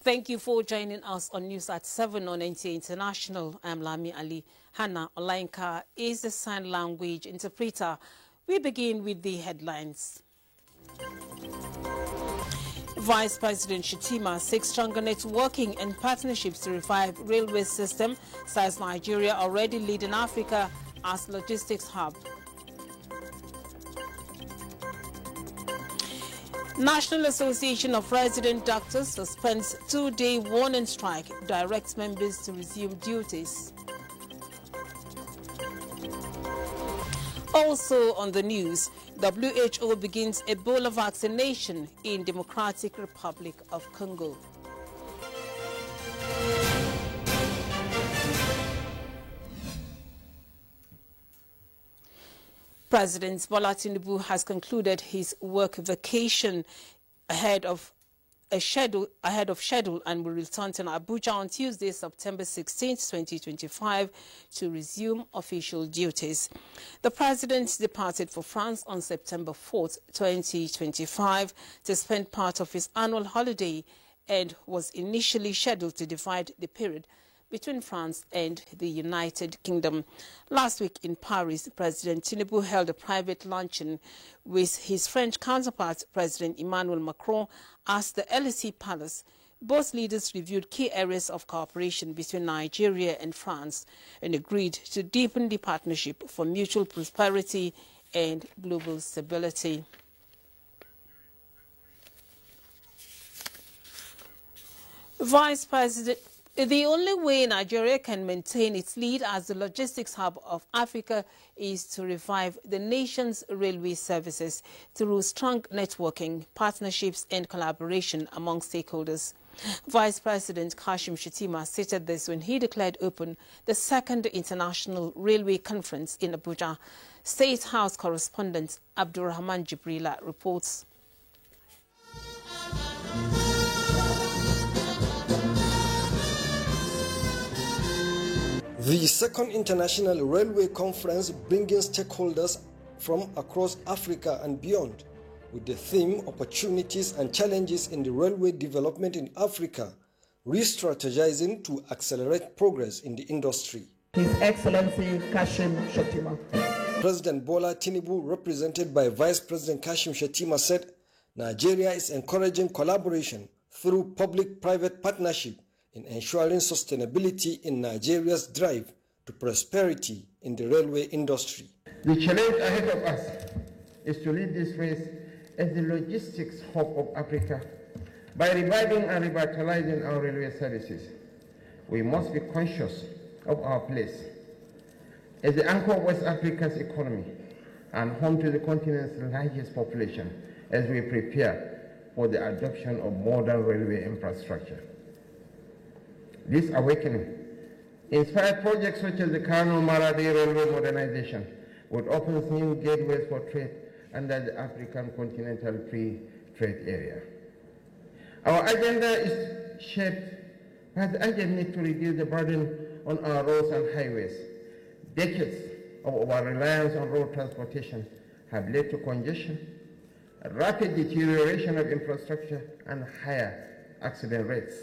Thank you for joining us on News at 7 on NTA International. I'm Lami Ali. Hannah Olainka is the sign language interpreter. We begin with the headlines. Vice President Shettima seeks stronger networking and partnerships to revive railway system, says Nigeria already leading Africa as logistics hub. National Association of Resident Doctors suspends 2-day warning strike, directs members to resume duties. Also on the news, WHO begins Ebola vaccination in Democratic Republic of Congo. President Bola Tinubu has concluded his work vacation ahead of schedule and will return to Abuja on Tuesday, September 16, 2025 to resume official duties. The president departed for France on September 4, 2025 to spend part of his annual holiday and was initially scheduled to divide the period between France and the United Kingdom. Last week in Paris, President Tinubu held a private luncheon with his French counterpart, President Emmanuel Macron, at the Élysée Palace. Both leaders reviewed key areas of cooperation between Nigeria and France and agreed to deepen the partnership for mutual prosperity and global stability. Vice President, the only way Nigeria can maintain its lead as the logistics hub of Africa is to revive the nation's railway services through strong networking, partnerships and collaboration among stakeholders. Vice President Kashim Shettima stated this when he declared open the second International Railway Conference in Abuja. State House correspondent Abdurrahman Jibrila reports. The second International Railway Conference bringing stakeholders from across Africa and beyond with the theme Opportunities and Challenges in the Railway Development in Africa, re-strategizing to accelerate progress in the industry. His Excellency Kashim Shettima. President Bola Tinubu, represented by Vice President Kashim Shettima, said Nigeria is encouraging collaboration through public-private partnership in ensuring sustainability in Nigeria's drive to prosperity in the railway industry. The challenge ahead of us is to lead this race as the logistics hub of Africa by reviving and revitalizing our railway services. We must be conscious of our place as the anchor of West Africa's economy and home to the continent's largest population as we prepare for the adoption of modern railway infrastructure. This awakening inspired projects such as the Kano-Maradi Railway Modernization, which opens new gateways for trade under the African Continental Free Trade Area. Our agenda is shaped by the urgent need to reduce the burden on our roads and highways. Decades of our reliance on road transportation have led to congestion, rapid deterioration of infrastructure, and higher accident rates.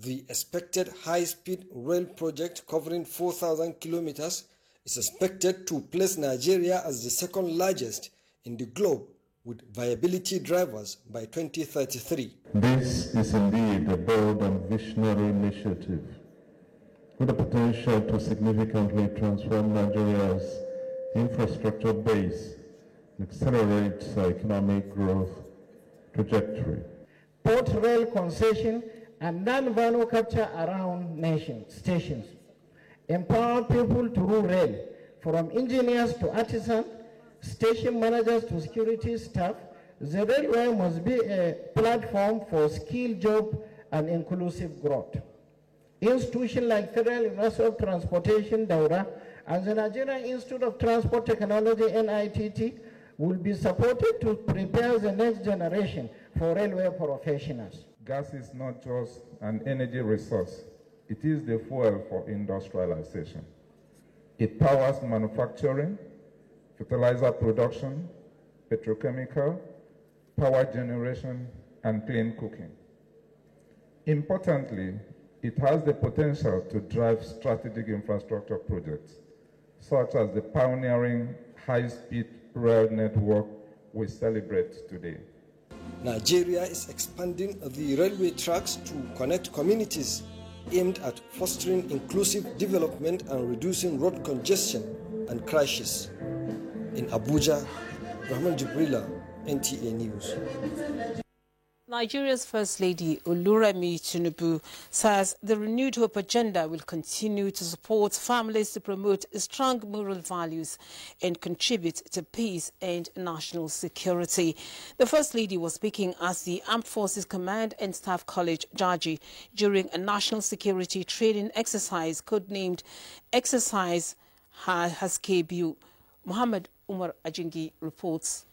The expected high-speed rail project covering 4,000 kilometers is expected to place Nigeria as the second largest in the globe with viability drivers by 2033. This is indeed a bold and visionary initiative with the potential to significantly transform Nigeria's infrastructure base and accelerate our economic growth trajectory. Port rail concession and non-value capture around stations. Empower people to rule rail, from engineers to artisans, station managers to security staff. The railway must be a platform for skilled job and inclusive growth. Institutions like Federal University of Transportation, Daura, and the Nigerian Institute of Transport Technology, NITT, will be supported to prepare the next generation for railway professionals. Gas is not just an energy resource, it is the fuel for industrialization. It powers manufacturing, fertilizer production, petrochemical, power generation, and clean cooking. Importantly, it has the potential to drive strategic infrastructure projects, such as the pioneering high-speed rail network we celebrate today. Nigeria is expanding the railway tracks to connect communities, aimed at fostering inclusive development and reducing road congestion and crashes. In Abuja, Rahman Jibrila, NTA News. Nigeria's First Lady Oluremi Tinubu says the Renewed Hope agenda will continue to support families to promote strong moral values and contribute to peace and national security. The First Lady was speaking at the Armed Forces Command and Staff College, Jaji, during a national security training exercise codenamed Exercise Haskebu. Muhammad Umar Ajingi reports.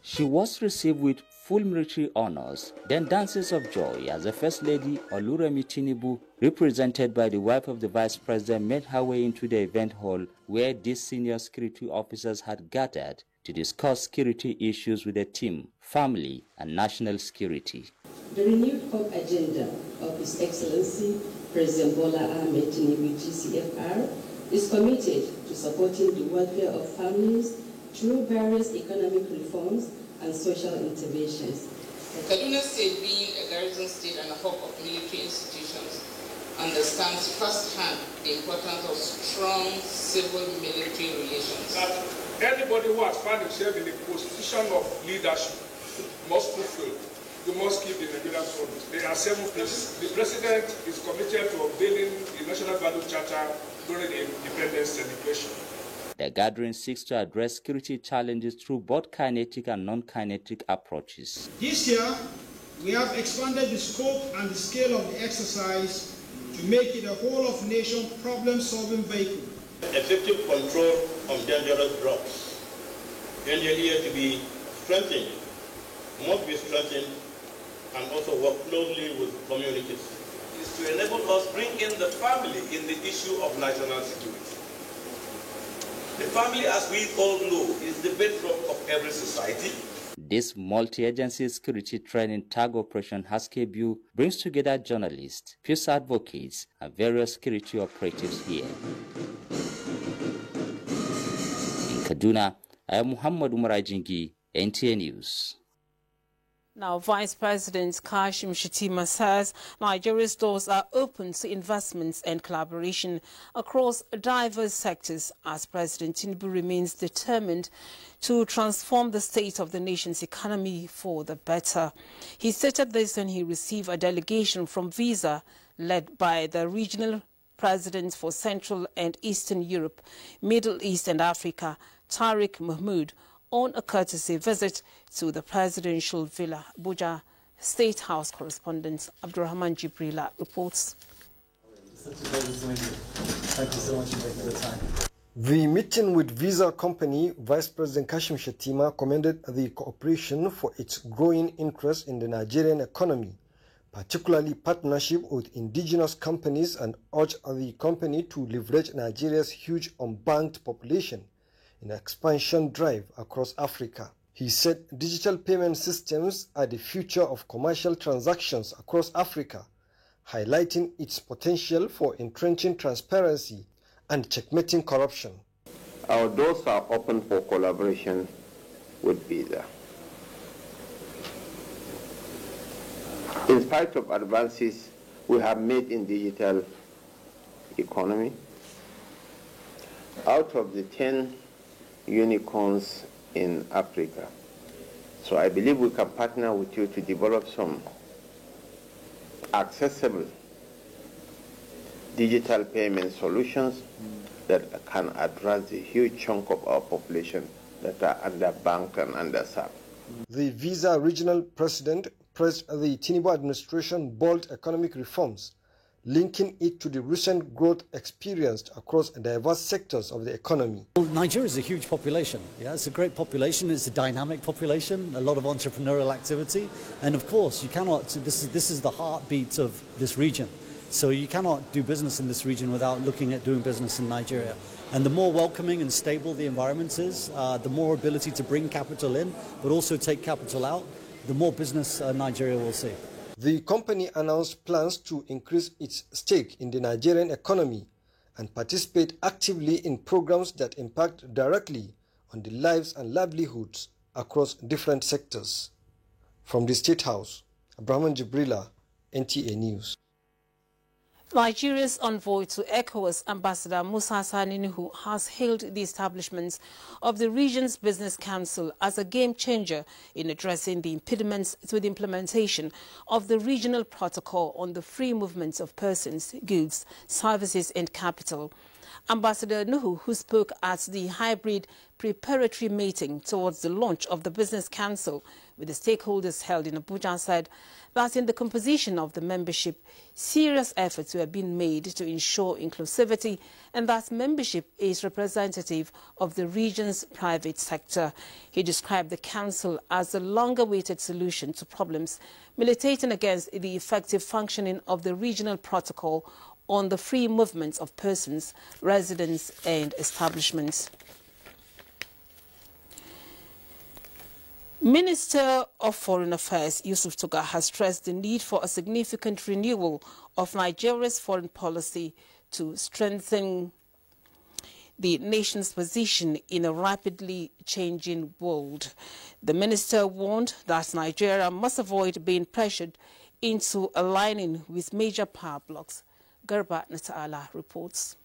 She was received with full military honors, then dances of joy as the First Lady Oluremi Tinubu, represented by the wife of the Vice President, made her way into the event hall where these senior security officers had gathered to discuss security issues with the team, family and national security. The Renewed Hope agenda of His Excellency President Bola Ahmed Tinubu GCFR is committed to supporting the welfare of families through various economic reforms and social interventions. Kaduna State, being a garrison state and a hub of military institutions, understands firsthand the importance of strong civil-military relations. That anybody who has found himself in a position of leadership must fulfill. You must keep the Nigerian promise. There are 7 pieces. The President is committed to unveiling the National Value Charter during the independence celebration. The gathering seeks to address security challenges through both kinetic and non-kinetic approaches. This year, we have expanded the scope and the scale of the exercise to make it a whole-of-nation problem-solving vehicle. Effective control of dangerous drugs, NDLEA to be strengthened, must be strengthened, and also work closely with communities. Is to enable us bring in the family in the issue of national security. The family, as we all know, is the bedrock of every society. This multi-agency security training tag operation Haskebu brings together journalists, peace advocates, and various security operatives here. In Kaduna, I am Muhammad Umar Ajingi, NTA News. Now, Vice President Kashim Shettima says Nigeria's doors are open to investments and collaboration across diverse sectors as President Tinubu remains determined to transform the state of the nation's economy for the better. He stated this when he received a delegation from Visa led by the regional president for Central and Eastern Europe, Middle East and Africa, Tariq Mahmoud, on a courtesy visit to the presidential villa. Abuja State House correspondent Abdurrahman Jibrila reports. Thank you so much for making the time. The meeting with Visa company, Vice President Kashim Shettima commended the cooperation for its growing interest in the Nigerian economy, particularly partnership with indigenous companies, and urged the company to leverage Nigeria's huge unbanked population in an expansion drive across Africa. He said digital payment systems are the future of commercial transactions across Africa, highlighting its potential for entrenching transparency and checkmating corruption. Our doors are open for collaboration with Visa. In spite of advances we have made in digital economy, out of the 10 unicorns in Africa. So I believe we can partner with you to develop some accessible digital payment solutions that can address the huge chunk of our population that are underbanked and underserved. The Visa regional president praised the Tinubu administration bold economic reforms, linking it to the recent growth experienced across diverse sectors of the economy. Well, Nigeria is a huge population. Yeah, it's a great population. It's a dynamic population, a lot of entrepreneurial activity. And of course, you cannot, this is the heartbeat of this region. So you cannot do business in this region without looking at doing business in Nigeria. And the more welcoming and stable the environment is, the more ability to bring capital in, but also take capital out, the more business Nigeria will see. The company announced plans to increase its stake in the Nigerian economy and participate actively in programs that impact directly on the lives and livelihoods across different sectors. From the State House, Abraham Jibrila, NTA News. Nigeria's envoy to ECOWAS, Ambassador Musa Sani Nuhu, has hailed the establishment of the region's business council as a game changer in addressing the impediments to the implementation of the regional protocol on the free movement of persons, goods, services and capital. Ambassador Nuhu, who spoke at the hybrid preparatory meeting towards the launch of the Business Council with the stakeholders held in Abuja, said that in the composition of the membership, serious efforts were being made to ensure inclusivity and that membership is representative of the region's private sector. He described the council as a long-awaited solution to problems militating against the effective functioning of the regional protocol on the free movement of persons, residents and establishments. Minister of Foreign Affairs Yusuf Tuga has stressed the need for a significant renewal of Nigeria's foreign policy to strengthen the nation's position in a rapidly changing world. The minister warned that Nigeria must avoid being pressured into aligning with major power blocs. Garba Nata'ala reports.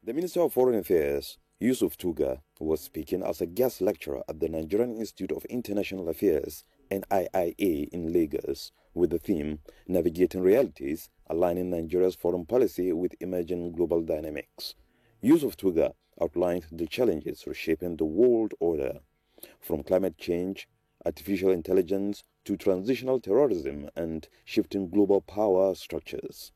The Minister of Foreign Affairs, Yusuf Tuga, was speaking as a guest lecturer at the Nigerian Institute of International Affairs, NIIA, in Lagos, with the theme, Navigating Realities, Aligning Nigeria's Foreign Policy with Emerging Global Dynamics. Yusuf Tuga outlined the challenges reshaping the world order, from climate change, artificial intelligence, to transitional terrorism and shifting global power structures.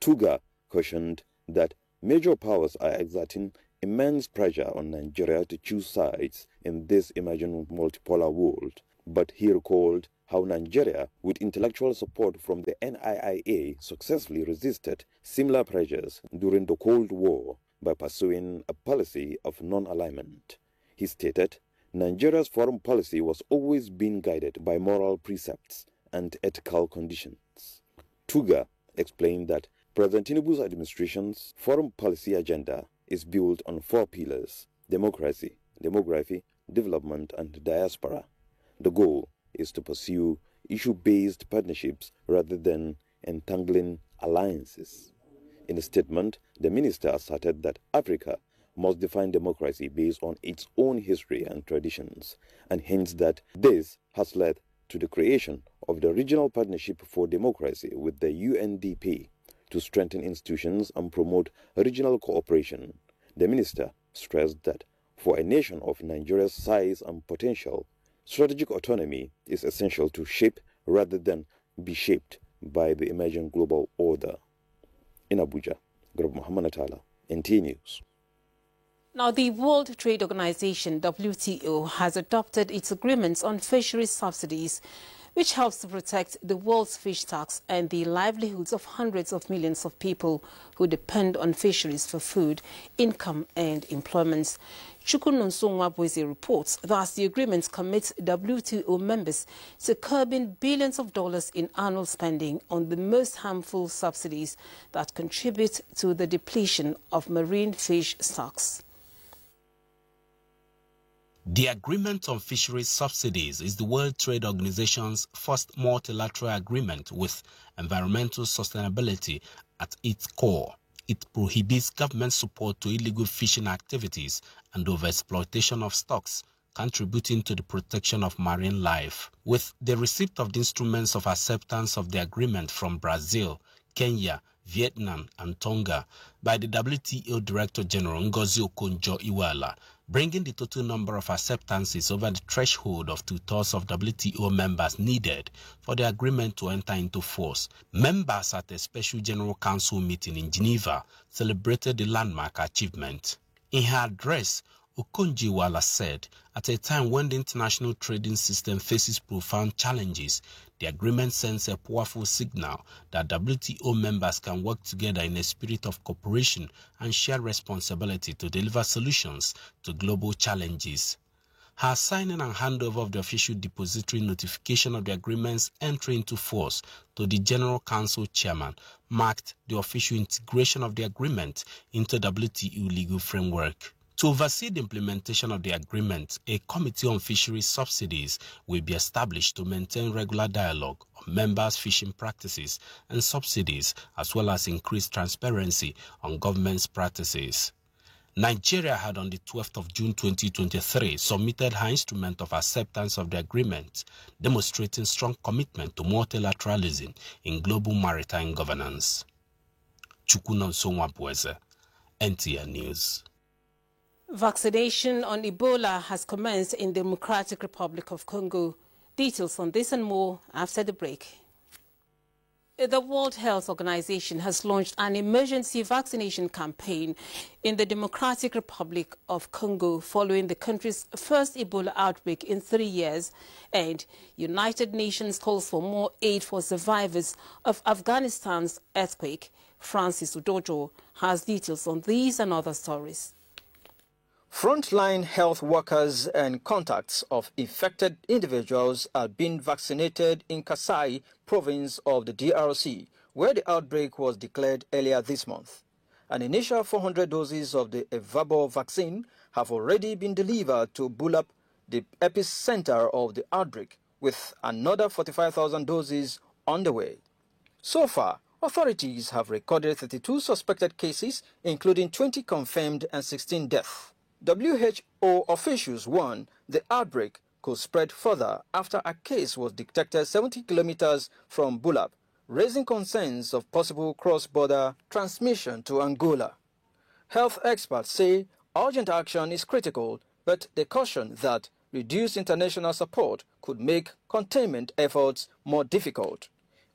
Tuga cautioned that major powers are exerting immense pressure on Nigeria to choose sides in this emerging multipolar world, but he recalled how Nigeria, with intellectual support from the NIIA, successfully resisted similar pressures during the Cold War by pursuing a policy of non-alignment. He stated, Nigeria's foreign policy was always being guided by moral precepts and ethical conditions. Tuga explained that President Tinubu's administration's foreign policy agenda is built on 4 pillars: democracy, demography, development, and diaspora. The goal is to pursue issue-based partnerships rather than entangling alliances. In a statement, the minister asserted that Africa must define democracy based on its own history and traditions, and hints that this has led to the creation of the Regional Partnership for Democracy with the UNDP to strengthen institutions and promote regional cooperation. The minister stressed that for a nation of Nigeria's size and potential, strategic autonomy is essential to shape rather than be shaped by the emerging global order. In Abuja, Garba Muhammad Atala, NTA News. Now, the World Trade Organization, WTO, has adopted its agreements on fisheries subsidies, which helps to protect the world's fish stocks and the livelihoods of hundreds of millions of people who depend on fisheries for food, income and employment. Chukwunonsonwa Boise reports that the agreement commits WTO members to curbing billions of dollars in annual spending on the most harmful subsidies that contribute to the depletion of marine fish stocks. The Agreement on Fisheries Subsidies is the World Trade Organization's first multilateral agreement with environmental sustainability at its core. It prohibits government support to illegal fishing activities and overexploitation of stocks, contributing to the protection of marine life. With the receipt of the instruments of acceptance of the agreement from Brazil, Kenya, Vietnam and Tonga by the WTO Director General Ngozi Okonjo-Iweala, bringing the total number of acceptances over the threshold of 2/3 of WTO members needed for the agreement to enter into force. Members at a special General Council meeting in Geneva celebrated the landmark achievement. In her address, Okonjo-Iweala said, at a time when the international trading system faces profound challenges, the agreement sends a powerful signal that WTO members can work together in a spirit of cooperation and share responsibility to deliver solutions to global challenges. Her signing and handover of the official depository notification of the agreement's entry into force to the General Council chairman marked the official integration of the agreement into WTO legal framework. To oversee the implementation of the agreement, a committee on fisheries subsidies will be established to maintain regular dialogue on members' fishing practices and subsidies, as well as increase transparency on government's practices. Nigeria had on the 12th of June 2023 submitted her instrument of acceptance of the agreement, demonstrating strong commitment to multilateralism in global maritime governance. Chukwuna Nsonwabweze, NTN News. Vaccination on Ebola has commenced in the Democratic Republic of Congo. Details on this and more after the break. The World Health Organization has launched an emergency vaccination campaign in the Democratic Republic of Congo following the country's first Ebola outbreak in 3 years, and United Nations calls for more aid for survivors of Afghanistan's earthquake. Francis Udojo has details on these and other stories. Frontline health workers and contacts of infected individuals are being vaccinated in Kasai province of the DRC, where the outbreak was declared earlier this month. An initial 400 doses of the Evabo vaccine have already been delivered to Bulap, the epicenter of the outbreak, with another 45,000 doses on the way. So far, authorities have recorded 32 suspected cases, including 20 confirmed and 16 deaths. WHO officials warn the outbreak could spread further after a case was detected 70 kilometers from Bulap, raising concerns of possible cross-border transmission to Angola. Health experts say urgent action is critical, but they caution that reduced international support could make containment efforts more difficult.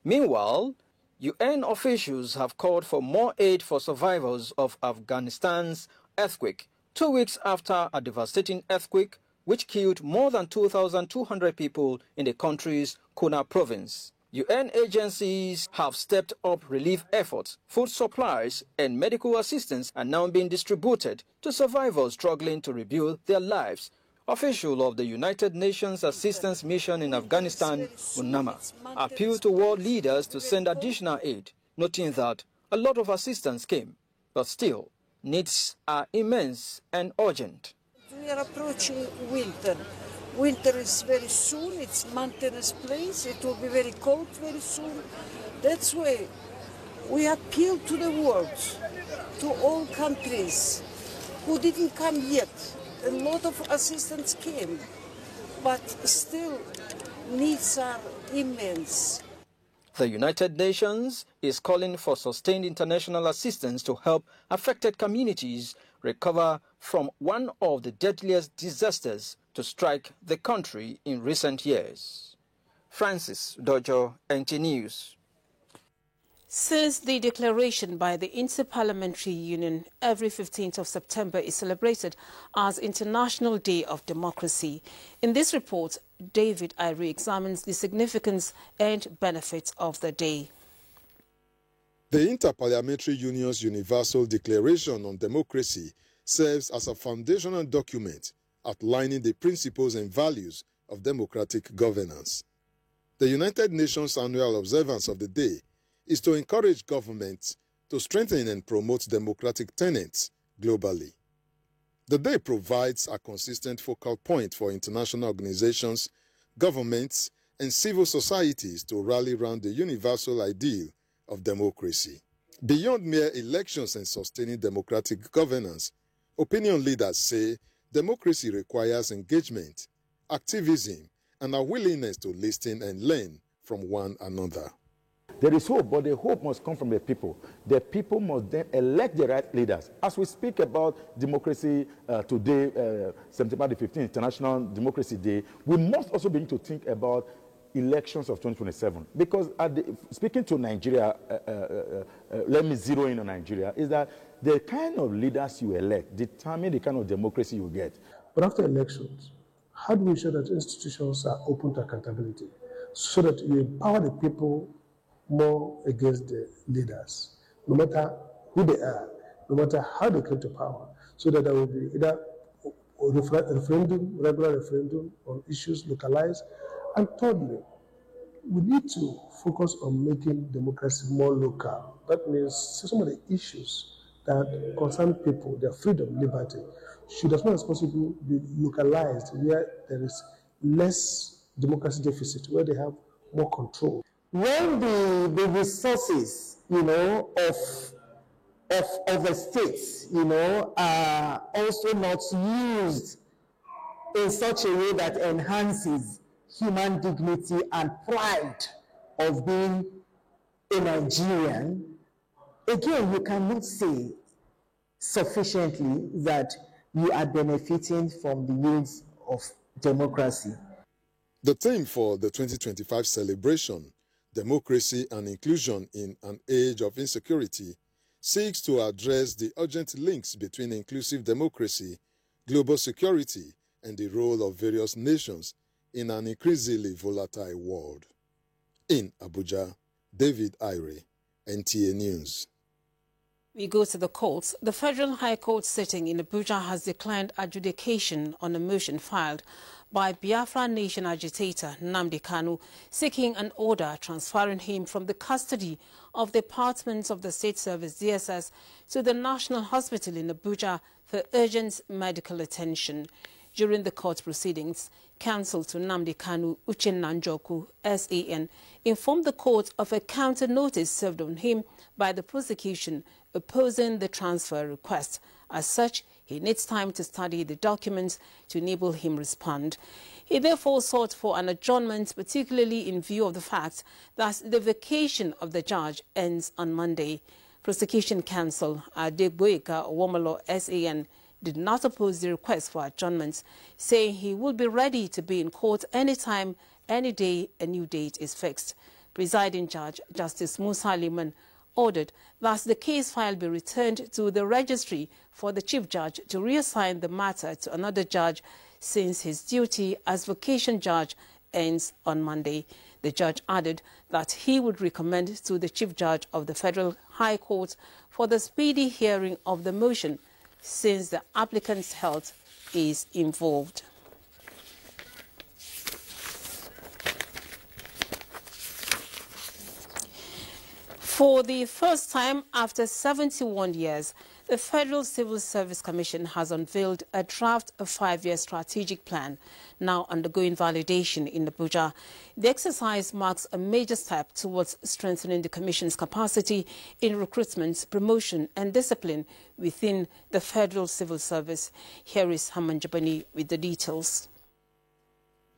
Meanwhile, UN officials have called for more aid for survivors of Afghanistan's earthquake, 2 weeks after a devastating earthquake which killed more than 2,200 people in the country's Kuna province. UN agencies have stepped up relief efforts. Food supplies and medical assistance are now being distributed to survivors struggling to rebuild their lives. Official of the United Nations Assistance Mission in Afghanistan, UNAMA, appealed to world leaders to send additional aid, noting that a lot of assistance came, but still, needs are immense and urgent. We are approaching winter. Winter is very soon, it's mountainous place, it will be very cold very soon. That's why we appeal to the world, to all countries who didn't come yet. A lot of assistance came, but still needs are immense. The United Nations is calling for sustained international assistance to help affected communities recover from one of the deadliest disasters to strike the country in recent years. Francis Dojo, NT News. Since the declaration by the Inter-Parliamentary Union, every 15th of September is celebrated as International Day of Democracy. In this report, David Irie examines the significance and benefits of the day. The Inter-Parliamentary Union's Universal Declaration on Democracy serves as a foundational document outlining the principles and values of democratic governance. The United Nations annual observance of the day is to encourage governments to strengthen and promote democratic tenets globally. The day provides a consistent focal point for international organizations, governments, and civil societies to rally around the universal ideal of democracy. Beyond mere elections and sustaining democratic governance, opinion leaders say democracy requires engagement, activism, and a willingness to listen and learn from one another. There is hope, but the hope must come from the people. The people must then elect the right leaders. As we speak about democracy today, September the 15th, International Democracy Day, we must also begin to think about elections of 2027. Because speaking to Nigeria, let me zero in on Nigeria, is that the kind of leaders you elect determine the kind of democracy you get. But after elections, how do we ensure that institutions are open to accountability so that you empower the people more against the leaders, no matter who they are, no matter how they came to power, so that there will be either regular referendum on issues localized. And thirdly, we need to focus on making democracy more local. That means some of the issues that concern people, their freedom, liberty, should as much as possible be localized where there is less democracy deficit, where they have more control. When the resources, of the states, are also not used in such a way that enhances human dignity and pride of being a Nigerian, again, you cannot say sufficiently that you are benefiting from the use of democracy. The theme for the 2025 celebration, Democracy and Inclusion in an Age of Insecurity, seeks to address the urgent links between inclusive democracy, global security, and the role of various nations in an increasingly volatile world. In Abuja, David Ire, NTA News. We go to the courts. The Federal High Court sitting in Abuja has declined adjudication on a motion filed by Biafra Nation agitator Nnamdi Kanu, seeking an order transferring him from the custody of the Department of the State Service DSS to the National Hospital in Abuja for urgent medical attention. During the court proceedings, counsel to Nnamdi Kanu, Uchenna Njoku, SAN, informed the court of a counter notice served on him by the prosecution opposing the transfer request. As such, he needs time to study the documents to enable him respond. He therefore sought for an adjournment, particularly in view of the fact that the vacation of the judge ends on Monday. Prosecution counsel Adegboyega Owomolo, SAN, did not oppose the request for adjournment, saying he would be ready to be in court anytime, any day a new date is fixed. Presiding Judge Justice Musa Liman ordered that the case file be returned to the registry for the Chief Judge to reassign the matter to another judge since his duty as vacation judge ends on Monday. The judge added that he would recommend to the Chief Judge of the Federal High Court for the speedy hearing of the motion since the applicant's health is involved. For the first time after 71 years, the Federal Civil Service Commission has unveiled a draft of 5-year strategic plan, now undergoing validation in Abuja. The exercise marks a major step towards strengthening the Commission's capacity in recruitment, promotion and discipline within the Federal Civil Service. Here is Haman Jabani with the details.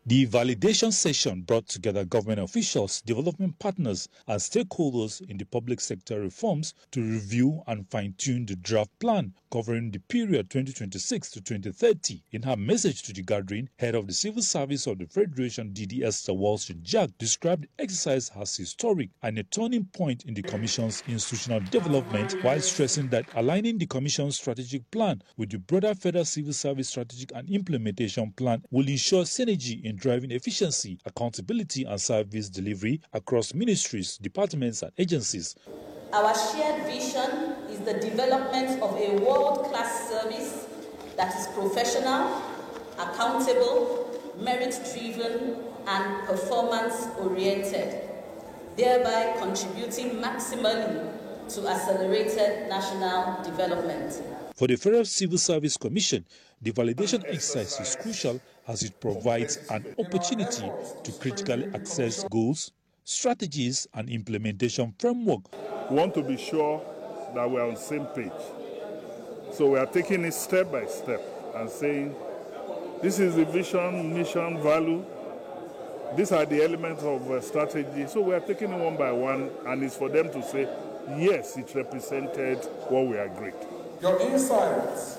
The validation session brought together government officials, development partners, and stakeholders in the public sector reforms to review and fine-tune the draft plan covering the period 2026 to 2030. In her message to the gathering, head of the Civil Service of the Federation, DDS Walsh Jack, described the exercise as historic and a turning point in the Commission's institutional development, while stressing that aligning the Commission's strategic plan with the broader Federal Civil Service strategic and implementation plan will ensure synergy in driving efficiency, accountability and service delivery across ministries, departments and agencies. Our shared vision is the development of a world-class service that is professional, accountable, merit-driven and performance-oriented, thereby contributing maximally to accelerated national development. For the Federal Civil Service Commission, the validation exercise is crucial as it provides an opportunity to critically assess goals, strategies and implementation framework. We want to be sure that we are on the same page. So we are taking it step by step and saying, this is the vision, mission, value. These are the elements of strategy. So we are taking it one by one, and it's for them to say, yes, it represented what we agreed. Your insights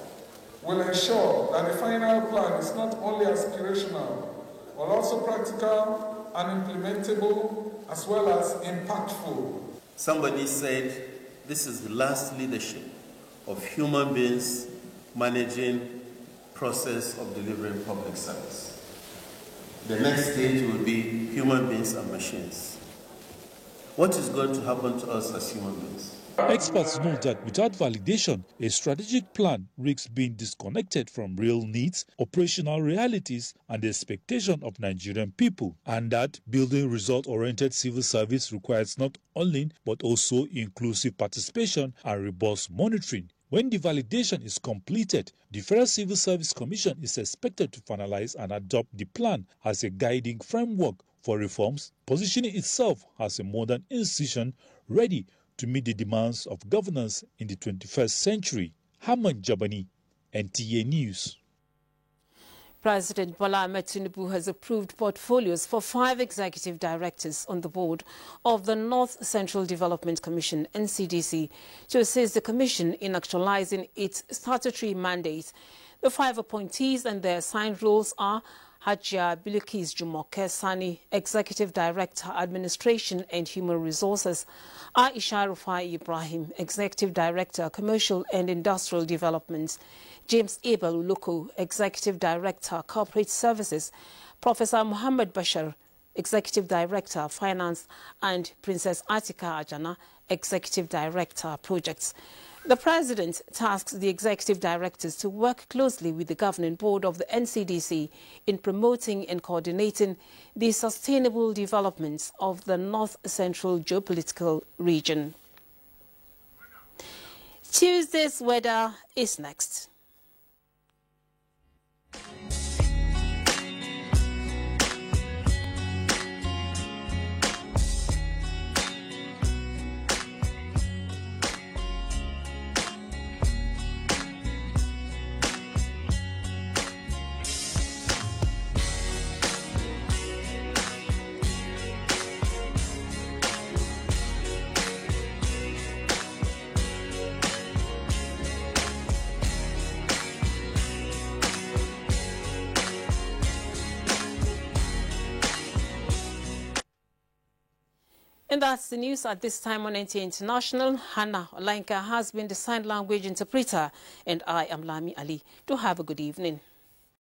will ensure that the final plan is not only aspirational, but also practical and implementable, as well as impactful. Somebody said this is the last leadership of human beings managing process of delivering public service. The next stage will be human beings and machines. what is going to happen to us as human beings? Experts note that without validation, a strategic plan risks being disconnected from real needs, operational realities, and the expectation of Nigerian people, and that building result-oriented civil service requires not only but also inclusive participation and robust monitoring. When the validation is completed, the Federal Civil Service Commission is expected to finalize and adopt the plan as a guiding framework for reforms, positioning itself as a modern institution ready to meet the demands of governance in the 21st century. Hamad Jabani, NTA News. President Bola Ahmed Tinubu has approved portfolios for 5 executive directors on the board of the North Central Development Commission, NCDC, to assist the commission in actualizing its statutory mandate. The 5 appointees and their assigned roles are Hajia Bilikis Jumoke Sani, Executive Director, Administration and Human Resources; Aisha Rufai Ibrahim, Executive Director, Commercial and Industrial Development; James Abel Uloko, Executive Director, Corporate Services; Professor Muhammad Bashar, Executive Director, Finance; and Princess Atika Ajana, Executive Director, Projects. The President tasks the executive directors to work closely with the governing board of the NCDC in promoting and coordinating the sustainable developments of the North Central geopolitical region. Tuesday's weather is next. And that's the news at this time on NTA International. Hannah Olainka has been the sign language interpreter, and I am Lami Ali. Do have a good evening.